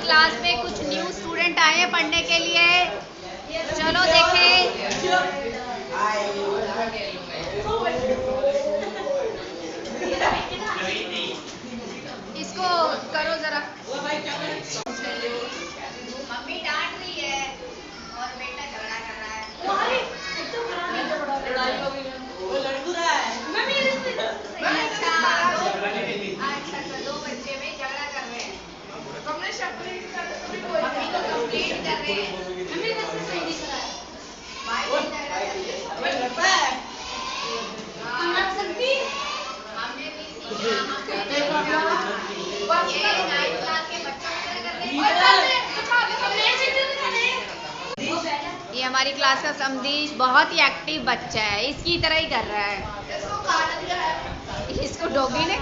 Class में कुछ new student आए हैं पढ़ने के लिए। चलो देखें। इसको करो जरा। मम्मी डांट रही है और बेटा झगड़ा कर रहा है। अच्छा, दो बच्चे में झगड़ा कर रहे हैं। मम्मी को कंप्लेंट कर रहे हैं। मम्मी वैसे सही दिख रहा है। भाई हमने भी सीखा। ये 9th क्लास के बच्चों की तरह करते हैं। ये हमारी क्लास का समदीश बहुत ही एक्टिव बच्चा है, इसकी तरह ही कर रहा है। इसको डॉगी ने